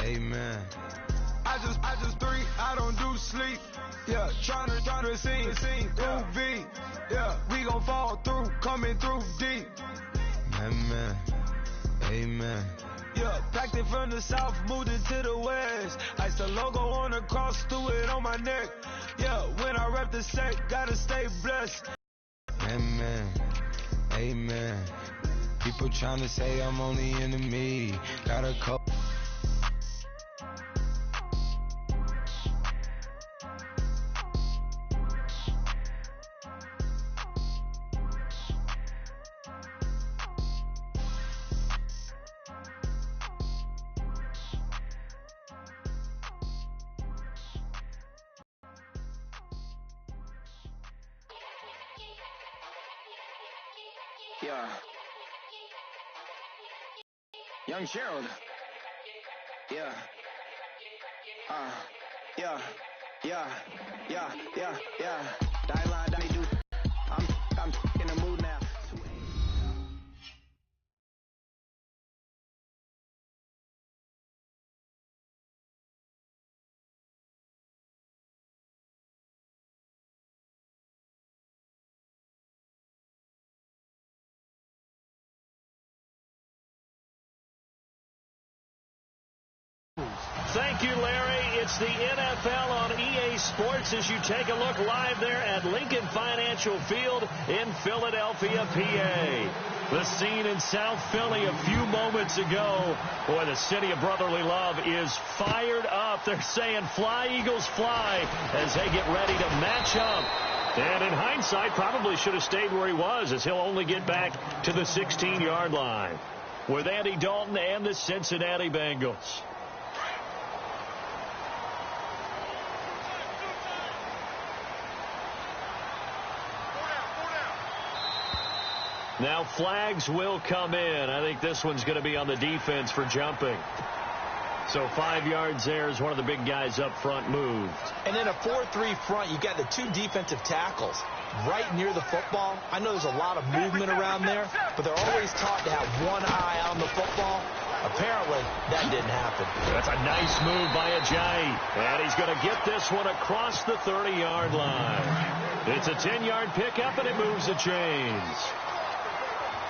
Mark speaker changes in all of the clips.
Speaker 1: Amen.
Speaker 2: I just three, I don't do sleep. Yeah, tryna sing, groovy. Yeah, we gon' fall through, coming through deep.
Speaker 1: Amen. Amen.
Speaker 2: Yeah, packed it from the south, moved it to the west. Iced the logo on the cross, threw it on my neck. Yeah, when I rep the set, gotta stay blessed.
Speaker 1: Amen. Amen. People tryna say I'm only enemy. Got a cold.
Speaker 3: Yeah. Young Gerald. Yeah. Yeah. Die line, die do. I'm in the mood now.
Speaker 4: Thank you, Larry. It's the NFL on EA Sports as you take a look live there at Lincoln Financial Field in Philadelphia, PA. The scene in South Philly a few moments ago. Boy, the city of brotherly love is fired up. They're saying, "Fly, Eagles, fly," as they get ready to match up. And in hindsight, probably should have stayed where he was, as he'll only get back to the 16-yard line with Andy Dalton and the Cincinnati Bengals. Now flags will come in. I think this one's going to be on the defense for jumping. So 5 yards there as one of the big guys up front moved.
Speaker 5: And in a 4-3 front, you got the two defensive tackles right near the football. I know there's a lot of movement around there, but they're always taught to have one eye on the football. Apparently, that didn't happen.
Speaker 4: That's a nice move by Ajayi. And he's going to get this one across the 30-yard line. It's a 10-yard pickup, and it moves the chains.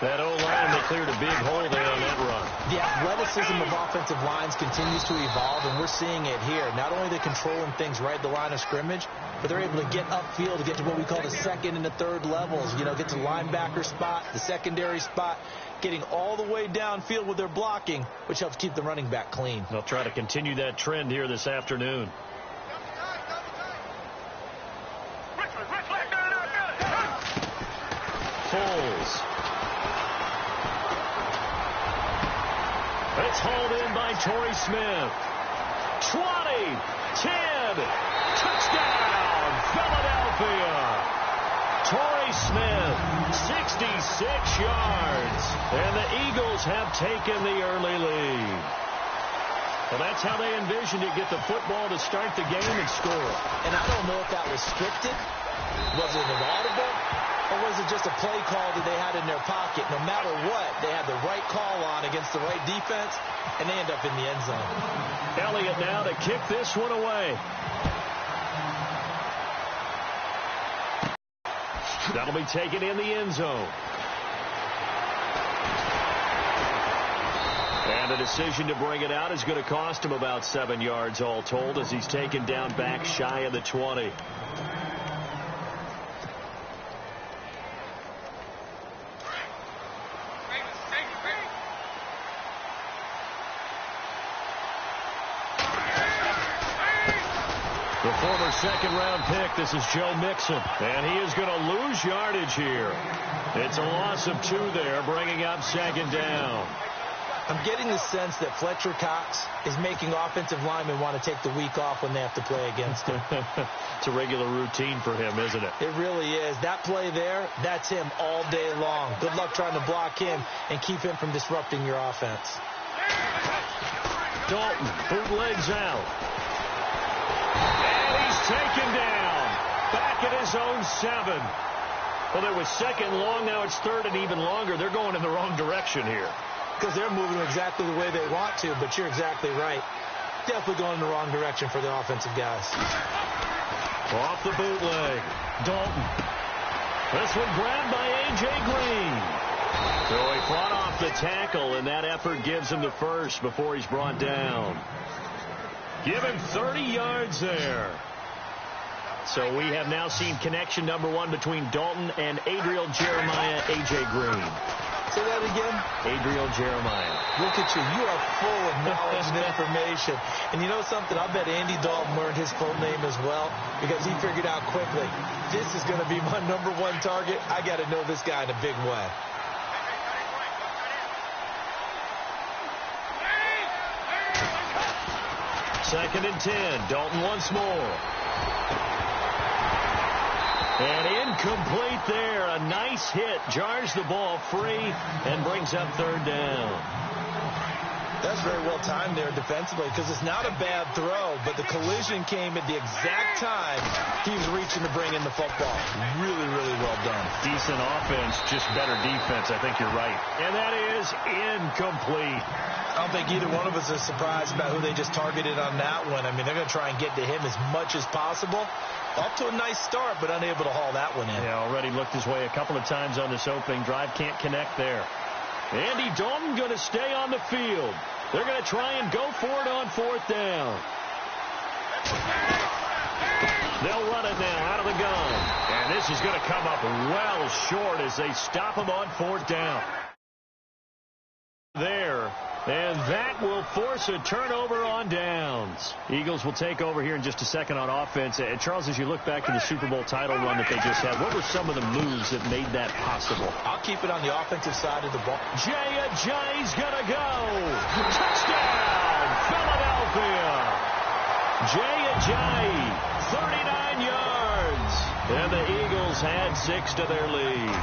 Speaker 4: That O-line, they cleared a big hole there on that run.
Speaker 5: The athleticism of offensive lines continues to evolve, and we're seeing it here. Not only are they controlling things right at the line of scrimmage, but they're able to get upfield to get to what we call the second and the third levels. You know, get to the linebacker spot, the secondary spot, getting all the way downfield with their blocking, which helps keep the running back clean.
Speaker 4: They'll try to continue that trend here this afternoon. Foles. It's hauled in by Torrey Smith. 20, 10, touchdown, Philadelphia. Torrey Smith, 66 yards, and the Eagles have taken the early lead. Well, that's how they envisioned it, get the football to start the game and score.
Speaker 5: And I don't know if that was scripted. Was it an audible? Or was it just a play call that they had in their pocket? No matter what, they had the right call on against the right defense, and they end up in the end zone.
Speaker 4: Elliott now to kick this one away. That'll be taken in the end zone. And the decision to bring it out is going to cost him about 7 yards all told, as he's taken down back shy of the 20. The former second-round pick, this is Joe Mixon, and he is going to lose yardage here. It's a loss of 2 there, bringing up second down.
Speaker 5: I'm getting the sense that Fletcher Cox is making offensive linemen want to take the week off when they have to play against him.
Speaker 4: It's a regular routine for him, isn't it?
Speaker 5: It really is. That play there, that's him all day long. Good luck trying to block him and keep him from disrupting your offense.
Speaker 4: Dalton, bootlegs out. And he's taken down. Back at his own 7. Well, there was second long. Now it's third and even longer. They're going in the wrong direction here.
Speaker 5: Because they're moving exactly the way they want to, but you're exactly right. definitely going in the wrong direction for the offensive guys.
Speaker 4: Off the bootleg. Dalton. This one grabbed by A.J. Green. So he fought off the tackle, and that effort gives him the first before he's brought down. Give him 30 yards there. So we have now seen connection number 1 between Dalton and Adriel Jeremiah, A.J. Green.
Speaker 5: Say that again?
Speaker 4: Adriel Jeremiah.
Speaker 5: Look at you. You are full of knowledge and information. And you know something? I bet Andy Dalton learned his full name as well because he figured out quickly, this is going to be my number 1 target. I got to know this guy in a big way.
Speaker 4: Second and 10. Dalton once more. And incomplete there. A nice hit. Jars the ball free and brings up third down.
Speaker 5: That's very well timed there defensively because it's not a bad throw, but the collision came at the exact time he was reaching to bring in the football. Really, really well done.
Speaker 4: Decent offense, just better defense. I think you're right. And that is incomplete.
Speaker 5: I don't think either one of us is surprised about who they just targeted on that one. I mean, they're going to try and get to him as much as possible. Off to a nice start, but unable to haul that one in.
Speaker 4: Yeah, already looked his way a couple of times on this opening drive. Can't connect there. Andy Dalton going to stay on the field. They're going to try and go for it on fourth down. They'll run it now out of the gun. And this is going to come up well short as they stop him on fourth down. There. And that will force a turnover on downs. Eagles will take over here in just a second on offense. Charles, as you look back to the Super Bowl title run that they just had, what were some of the moves that made that possible?
Speaker 5: I'll keep it on the offensive side of the ball.
Speaker 4: Jay's going to go. Touchdown, Philadelphia. Jay, 39 yards. And the Eagles had 6 to their lead.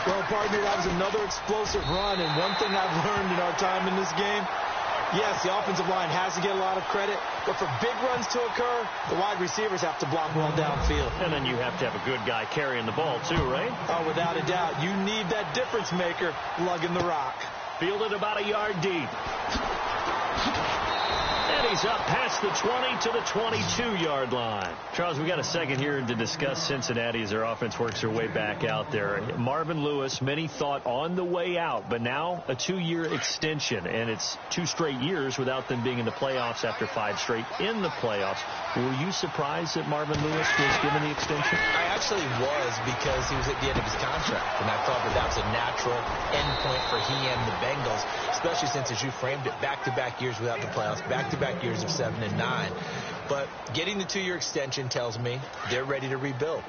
Speaker 5: Well, partner, that was another explosive run, and one thing I've learned in our time in this game, yes, the offensive line has to get a lot of credit, but for big runs to occur, the wide receivers have to block well downfield.
Speaker 4: And then you have to have a good guy carrying the ball, too, right?
Speaker 5: Oh, without a doubt. You need that difference maker lugging the rock.
Speaker 4: Fielded about a yard deep. And he's up past the 20 to the 22-yard line. Charles, we got a second here to discuss Cincinnati as their offense works their way back out there. Marvin Lewis, many thought on the way out, but now a 2-year extension, and it's 2 straight years without them being in the playoffs after 5 straight in the playoffs. Were you surprised that Marvin Lewis was given the extension?
Speaker 5: I actually was, because he was at the end of his contract, and I thought that that was a natural end point for he and the Bengals, especially since, as you framed it, back-to-back years without the playoffs, back-to-back years of 7 and 9. But getting the 2-year extension tells me they're ready to rebuild.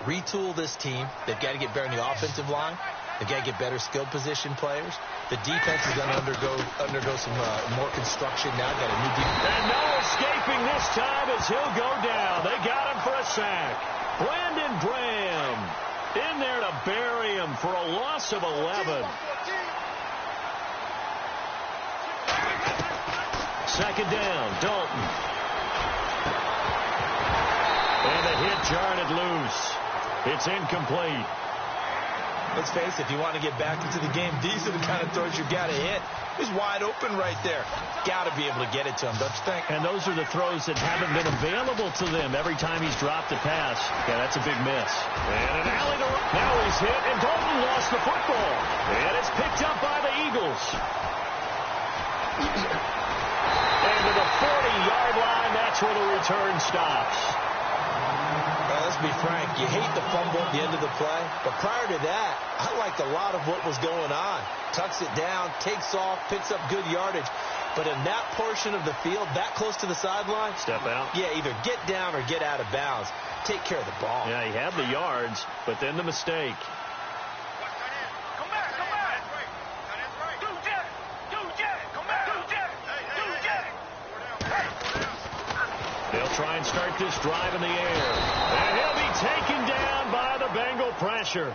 Speaker 5: Retool this team. They've got to get better in the offensive line. They've got to get better skill position players. The defense is going to undergo some more construction now. Got a new defense.
Speaker 4: And no escaping this time as he'll go down. They got him for a sack. Brandon Graham in there to bury him for a loss of 11. Second down, Dalton. And the hit jarred it loose. It's incomplete.
Speaker 5: Let's face it, if you want to get back into the game, these are the kind of throws you've got to hit. He's wide open right there. Got to be able to get it to him, don't you think?
Speaker 4: And those are the throws that haven't been available to them every time he's dropped a pass. Yeah, that's a big miss. And an alley to run. Now he's hit, and Dalton lost the football. And it's picked up by the Eagles. And to the 40-yard line, that's where the return stops.
Speaker 5: Let's be frank, you hate the fumble at the end of the play, but prior to that, I liked a lot of what was going on. Tucks it down, takes off, picks up good yardage, but in that portion of the field, that close to the sideline,
Speaker 4: step out.
Speaker 5: Yeah, either get down or get out of bounds. Take care of the ball.
Speaker 4: Yeah, he had the yards, but then the mistake. They'll try and start this drive in the air. And he'll be taken down by the Bengal pressure.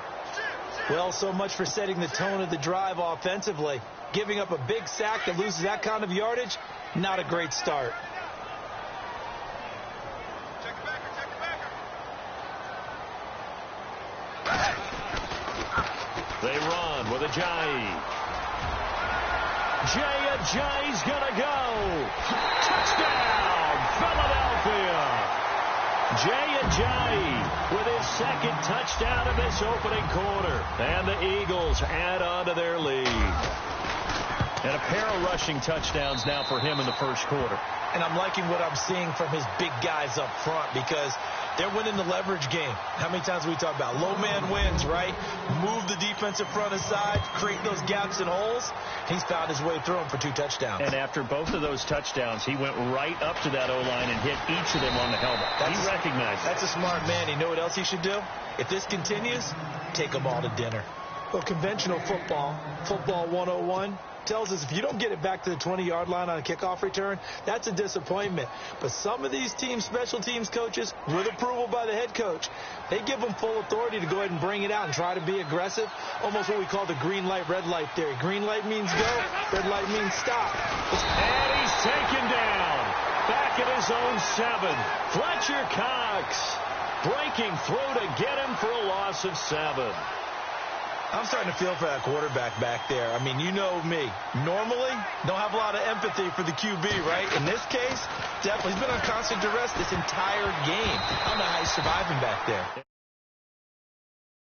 Speaker 5: Well, so much for setting the tone of the drive offensively. Giving up a big sack that loses that kind of yardage, not a great start.
Speaker 4: They run with Ajayi. Jay's gonna go. second touchdown of this opening quarter. And the Eagles add on to their lead. And a pair of rushing touchdowns now for him in the first quarter.
Speaker 5: And I'm liking what I'm seeing from his big guys up front because they're winning the leverage game. How many times have we talked about low man wins, right? Move the defensive front aside, create those gaps and holes. He's found his way through them for 2 touchdowns.
Speaker 4: And after both of those touchdowns, he went right up to that O-line and hit each of them on the helmet. He recognized it.
Speaker 5: That's a smart man. You know what else he should do? If this continues, take them all to dinner. Well, conventional football 101, tells us if you don't get it back to the 20-yard line on a kickoff return, that's a disappointment. But some of these teams, special teams coaches, with approval by the head coach, they give them full authority to go ahead and bring it out and try to be aggressive, almost what we call the green light, red light theory. Green light means go, red light means stop.
Speaker 4: And he's taken down. Back at his own 7. Fletcher Cox breaking through to get him for a loss of 7.
Speaker 5: I'm starting to feel for that quarterback back there. I mean, you know me. Normally, don't have a lot of empathy for the QB, right? In this case, definitely. He's been on constant duress this entire game. I don't know how he's surviving back there.